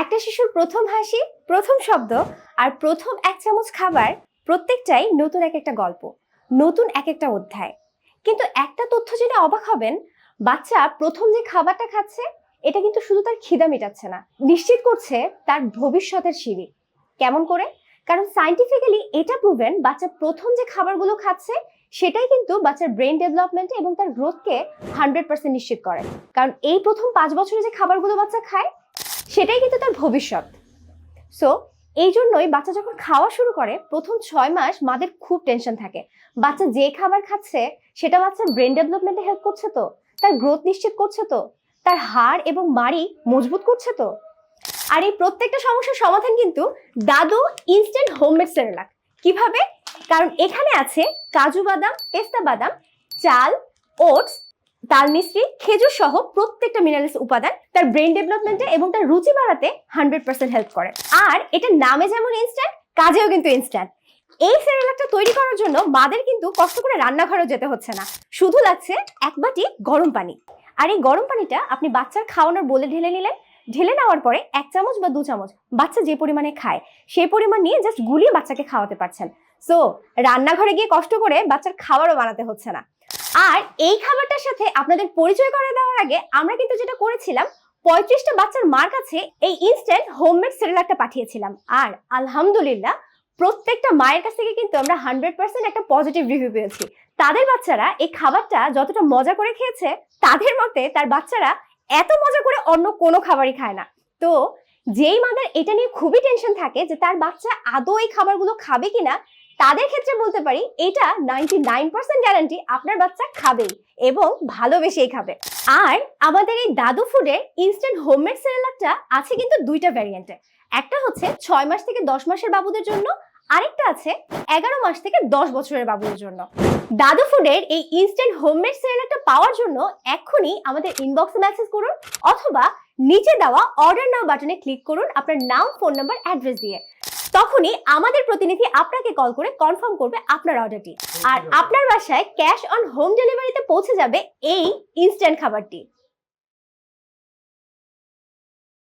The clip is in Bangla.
একটা শিশুর প্রথম হাসি, প্রথম শব্দ আর প্রথম এক চামচ খাবার প্রত্যেকটাই নতুন এক একটা গল্প, নতুন এক একটা অধ্যায়। কিন্তু একটা তথ্য জেনে অবাক হবেন, বাচ্চা প্রথম যে খাবারটা খাচ্ছে এটা কিন্তু শুধু তার খিদা মেটাচ্ছে না, নিশ্চিত করছে তার ভবিষ্যতের সিঁড়ি। কেমন করে? কারণ সায়েন্টিফিক্যালি এটা প্রুভেন, বাচ্চা প্রথম যে খাবারগুলো খাচ্ছে সেটাই কিন্তু বাচ্চার ব্রেন ডেভেলপমেন্ট এবং তার গ্রোথকে 100% নিশ্চিত করে। কারণ এই প্রথম 5 বছরে যে খাবারগুলো বাচ্চা খায় সেটাই কিন্তু তার ভবিষ্যৎ। সো এই জন্যই বাচ্চা যখন খাওয়া শুরু করে প্রথম 6 মাস মাদের খুব টেনশন থাকে, বাচ্চা যে খাবার খাচ্ছে সেটা বাচ্চার ব্রেন ডেভেলপমেন্টে হেল্প করছে তো, তার গ্রোথ নিশ্চিত করছে তো, তার হাড় এবং মাড়ি মজবুত করছে তো। আর এই প্রত্যেকটা সমস্যার সমাধান কিন্তু দাদু ইনস্ট্যান্ট হোমমেড সেরেলাক। কিভাবে? কারণ এখানে আছে কাজু বাদাম, পেস্তা বাদাম, চাল, ওটস, তাল মিশ্রি, খেজুর সহ প্রত্যেকটা মিনারেলস উপাদান তার ব্রেন ডেভেলপমেন্টে এবং তার রুচি বাড়াতে 100% হেল্প করে। আর এটা নামে যেমন ইনস্ট্যান্ট, কাজেও কিন্তু ইনস্ট্যান্ট। এই সেরেলাকটা তৈরি করার জন্য মাদের কিন্তু কষ্ট করে রান্নাঘরেও যেতে হচ্ছে না, শুধু লাগছে এক বাটি গরম পানি। আর এই গরম পানিটা আপনি বাচ্চার খাওয়ানোর বলে ঢেলে নিলেন। ঢেলে নেওয়ার পরে 1 চামচ বা 2 চামচ বাচ্চা যে পরিমাণে খায় সেই পরিমাণ নিয়ে জাস্ট গুলিয়ে বাচ্চাকে খাওয়াতে পারছেন। সো রান্নাঘরে গিয়ে কষ্ট করে বাচ্চার খাবারও বানাতে হচ্ছে না। আর এই খাবারটার সাথে আপনাদের পরিচয় করে দেওয়ার আগে আমরা কিন্তু যেটা করেছিলাম, 35টা বাচ্চার মার কাছে এই ইনস্ট্যান্ট হোমমেড সেরেলাকটা পাঠিয়েছিলাম। আর আলহামদুলিল্লাহ প্রত্যেকটা মায়ের কাছ থেকে কিন্তু আমরা 100% একটা পজিটিভ রিভিউ পেয়েছি। তাদের বাচ্চারা এই খাবারটা যতটা মজা করে খেয়েছে, তাদের মতে তার বাচ্চারা এত মজা করে অন্য কোনো খাবারই খায় না। তো যেই মাদের এটা নিয়ে খুবই টেনশন থাকে যে তার বাচ্চা আদৌ এই খাবারগুলো খাবে কিনা, তাদের ক্ষেত্রে বলতে পারি এটা 99% গ্যারান্টি আপনার বাচ্চা খাবেই এবং ভালোবেসেই খাবে। আর আমাদের এই দাদু ফুডের ইনস্ট্যান্ট হোমমেড সেরেলাকটা আছে কিন্তু 2টা ভ্যারিয়েন্টে। একটা হচ্ছে 6 মাস থেকে 10 মাসের বাবুদের জন্য, আরেকটা আছে 11 মাস থেকে 10 বছরের বাবুদের জন্য। দাদু ফুডের এই ইনস্ট্যান্ট হোমমেড সেরেলাকটা পাওয়ার জন্য এখনই আমাদের ইনবক্সে মেসেজ করুন অথবা নিচে দেওয়া অর্ডার নাও বাটনে ক্লিক করুন আপনার নাম, ফোন নাম্বার, অ্যাড্রেস দিয়ে। তখনই আমাদের প্রতিনিধি আপনাকে কল করে কনফার্ম করবে আপনার অর্ডারটি, আর আপনার বাসায় ক্যাশ অন হোম ডেলিভারিতে পৌঁছে যাবে এই ইনস্ট্যান্ট খাবারটি।